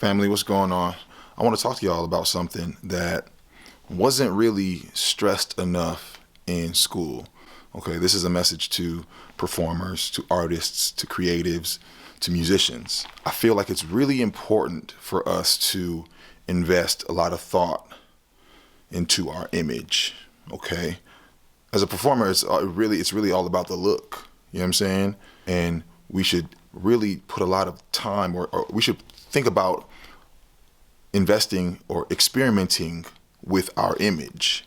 Family, what's going on? I want to talk to y'all about something that wasn't really stressed enough in school. Okay, this is a message to performers, to artists, to creatives, to musicians. I feel like it's really important for us to invest a lot of thought into our image. Okay, as a performer, it's really all about the look. You know what I'm saying? And we should really put a lot of time, or we should think about investing or experimenting with our image.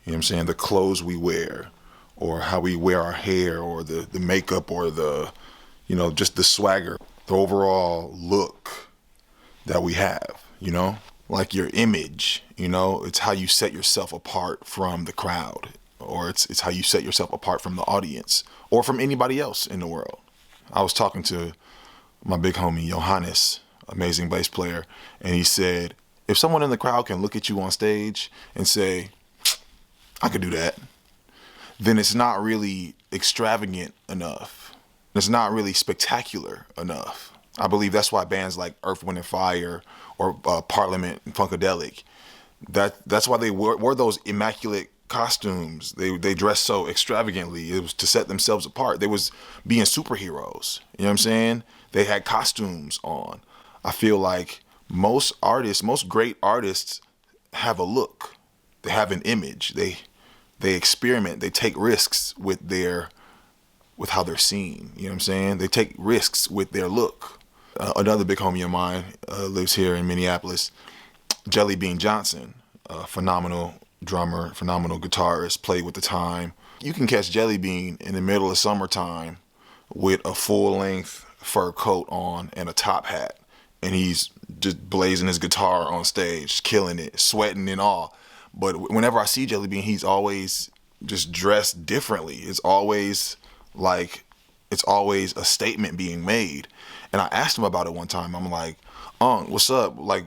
You know what I'm saying? The clothes we wear, or how we wear our hair, or the makeup, or just the swagger, the overall look that we have, like your image, it's how you set yourself apart from the crowd, or it's how you set yourself apart from the audience or from anybody else in the world. I was talking to my big homie, Johannes, amazing bass player, and he said, if someone in the crowd can look at you on stage and say, I could do that, then it's not really extravagant enough. It's not really spectacular enough. I believe that's why bands like Earth, Wind & Fire or Parliament and Funkadelic, that's why they wore those immaculate costumes. They dressed so extravagantly. It was to set themselves apart. They was being superheroes. You know what I'm saying? They had costumes on. I feel like most great artists have a look. They have an image. They experiment. They take risks with how they're seen. You know what I'm saying? They take risks with their look. Another big homie of mine lives here in Minneapolis, Jelly Bean Johnson, a phenomenal drummer, phenomenal guitarist, played with the time. You can catch Jelly Bean in the middle of summertime with a full-length fur coat on and a top hat, and he's just blazing his guitar on stage, killing it, sweating and all. But whenever I see Jelly Bean, he's always just dressed differently. It's always a statement being made. And I asked him about it one time. I'm like, what's up? Like,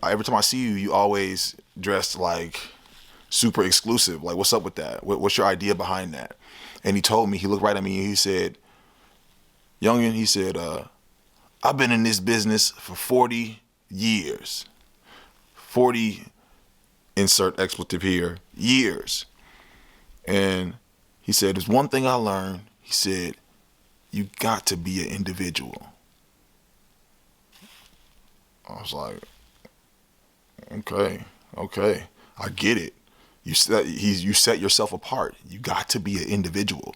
every time I see you, you always dressed like super exclusive. Like, what's up with that? What's your idea behind that? And he told me, he looked right at me and he said, youngin', he said, I've been in this business for 40 years. 40, insert expletive here, years. And he said, there's one thing I learned. He said, you got to be an individual. I was like, okay, I get it. You set yourself apart. You got to be an individual.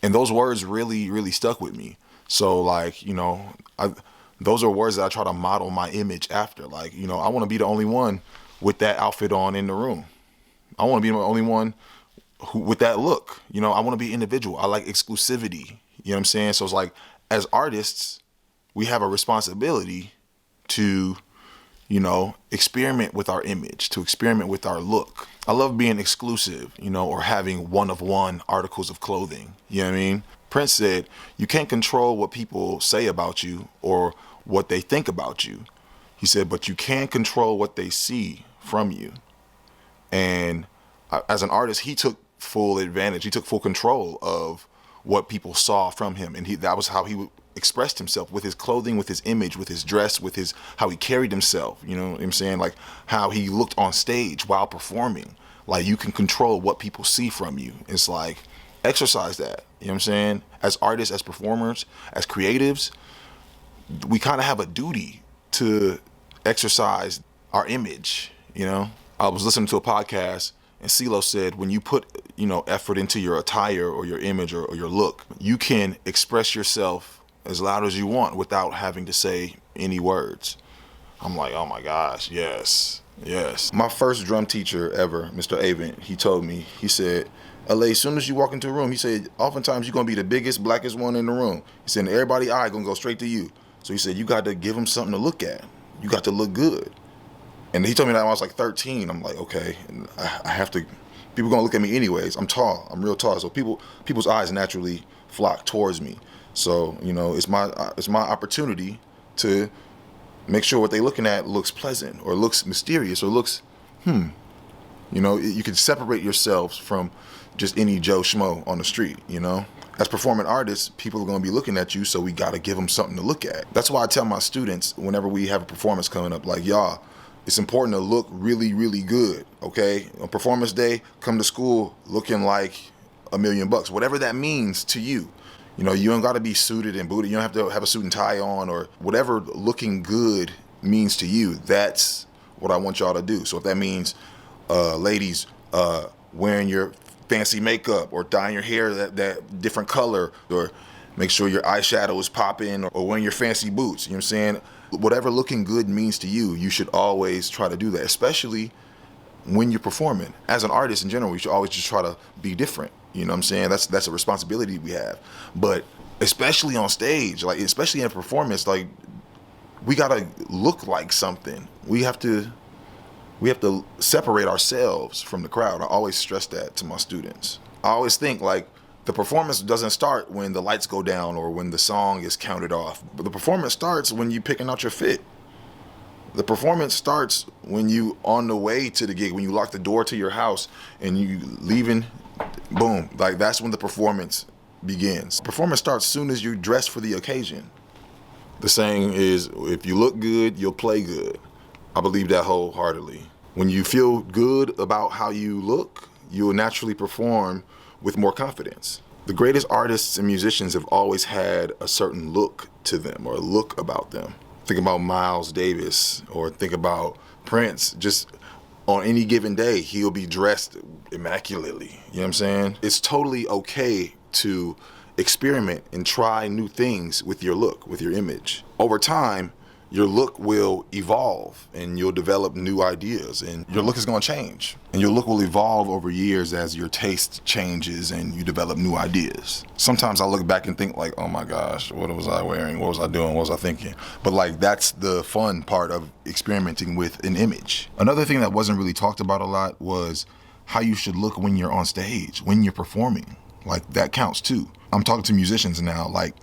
And those words really, really stuck with me. So those are words that I try to model my image after. Like, I want to be the only one with that outfit on in the room. I want to be the only one with that look. I want to be individual. I like exclusivity. You know what I'm saying? So it's like, as artists, we have a responsibility to, experiment with our image, to experiment with our look. I love being exclusive, or having one-of-one articles of clothing. You know what I mean? Prince said, you can't control what people say about you or what they think about you. He said, but you can control what they see from you. And as an artist, he took full advantage. He took full control of what people saw from him. And that was how he expressed himself, with his clothing, with his image, with his dress, with how he carried himself. You know what I'm saying? Like how he looked on stage while performing. Like, you can control what people see from you. It's like, exercise that. You know what I'm saying? As artists, as performers, as creatives, we kind of have a duty to exercise our image. I was listening to a podcast, and CeeLo said, when you put effort into your attire or your image or your look, you can express yourself as loud as you want without having to say any words. I'm like, oh my gosh, yes. My first drum teacher ever, Mr. Avent, he told me, he said, LA, as soon as you walk into a room, he said, oftentimes you're going to be the biggest, blackest one in the room. He said, everybody's eye going to go straight to you. So he said, you got to give them something to look at. You got to look good. And he told me that when I was like 13. I'm like, okay, and I have to, people going to look at me anyways. I'm tall. I'm real tall. So people's eyes naturally flock towards me. So, it's my opportunity to make sure what they're looking at looks pleasant or looks mysterious or looks, you can separate yourselves from just any Joe Schmo on the street, As performing artists, people are going to be looking at you, so we got to give them something to look at. That's why I tell my students whenever we have a performance coming up, like, y'all, it's important to look really, really good, okay? On performance day, come to school looking like $1,000,000, whatever that means to you. You know, you don't got to be suited and booted. You don't have to have a suit and tie on, or whatever looking good means to you. That's what I want y'all to do. So if that means, ladies, wearing your fancy makeup or dyeing your hair that different color, or make sure your eyeshadow is popping, or wearing your fancy boots, you know what I'm saying? Whatever looking good means to you, you should always try to do that, especially when you're performing. As an artist in general, we should always just try to be different. You know what I'm saying? That's a responsibility we have. But especially on stage, like especially in a performance, like we gotta look like something. We have to separate ourselves from the crowd. I always stress that to my students. I always think like the performance doesn't start when the lights go down or when the song is counted off. But the performance starts when you picking out your fit. The performance starts when you on the way to the gig, when you lock the door to your house and you leaving, boom. Like that's when the performance begins. Performance starts soon as you dress for the occasion. The saying is, if you look good, you'll play good. I believe that wholeheartedly. When you feel good about how you look, you will naturally perform with more confidence. The greatest artists and musicians have always had a certain look to them, or a look about them. Think about Miles Davis, or think about Prince. Just on any given day, he'll be dressed immaculately. You know what I'm saying? It's totally okay to experiment and try new things with your look, with your image. Over time, your look will evolve and you'll develop new ideas, and your look is going to change. And your look will evolve over years as your taste changes and you develop new ideas. Sometimes I look back and think like, oh my gosh, what was I wearing? What was I doing? What was I thinking? But like, that's the fun part of experimenting with an image. Another thing that wasn't really talked about a lot was how you should look when you're on stage, when you're performing. Like that counts too. I'm talking to musicians now, like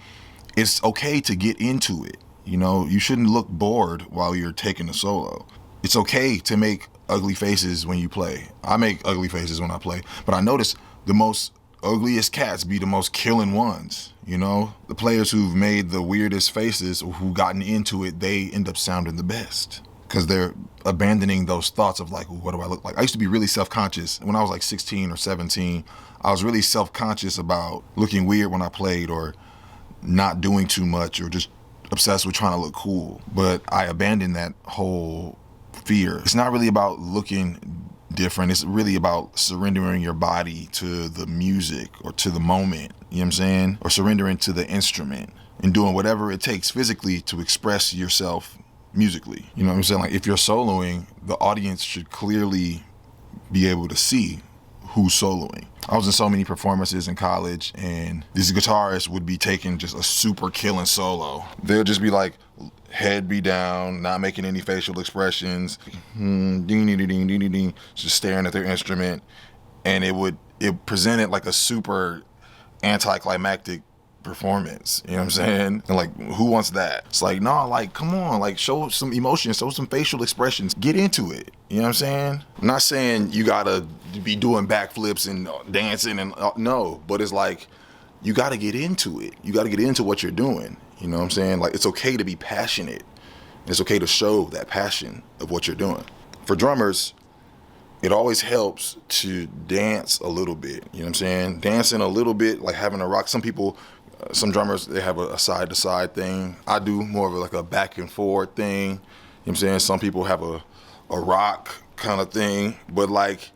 it's okay to get into it. You know, you shouldn't look bored while you're taking a solo. It's okay to make ugly faces when you play. I make ugly faces when I play, but I notice the most ugliest cats be the most killing ones. You know, the players who've made the weirdest faces, or who've gotten into it, they end up sounding the best because they're abandoning those thoughts of like, what do I look like? I used to be really self-conscious when I was like 16 or 17. I was really self-conscious about looking weird when I played, or not doing too much, or just obsessed with trying to look cool. But I abandoned that whole fear. It's not really about looking different. It's really about surrendering your body to the music or to the moment, you know what I'm saying? Or surrendering to the instrument and doing whatever it takes physically to express yourself musically. You know what I'm saying? Like if you're soloing, the audience should clearly be able to see who's soloing. I was in so many performances in college, and these guitarists would be taking just a super killing solo. They'll just be like, head be down, not making any facial expressions, just staring at their instrument, and it presented like a super anticlimactic performance, you know what I'm saying? And like, who wants that? It's like, nah, like, come on, like, show some emotion, show some facial expressions, get into it, you know what I'm saying? I'm not saying you gotta be doing backflips and dancing and no, but it's like, you gotta get into it. You gotta get into what you're doing, you know what I'm saying? Like, it's okay to be passionate. It's okay to show that passion of what you're doing. For drummers, it always helps to dance a little bit, you know what I'm saying? Dancing a little bit, like having a rock. Some people, some drummers, they have a side-to-side thing. I do more of like a back and forward thing, you know what I'm saying? Some people have a rock kind of thing, but like,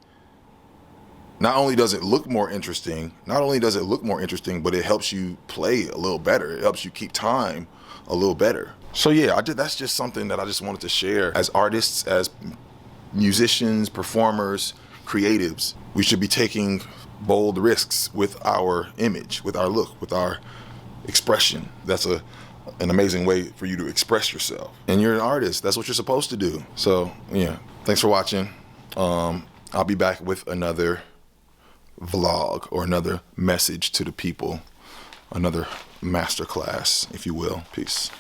not only does it look more interesting, but it helps you play a little better. It helps you keep time a little better. So yeah, that's just something that I just wanted to share. As artists, as musicians, performers, creatives, we should be taking bold risks with our image, with our look, with our expression. That's an amazing way for you to express yourself. And you're an artist. That's what you're supposed to do. So yeah, thanks for watching. I'll be back with another vlog or another message to the people, another masterclass, if you will. Peace.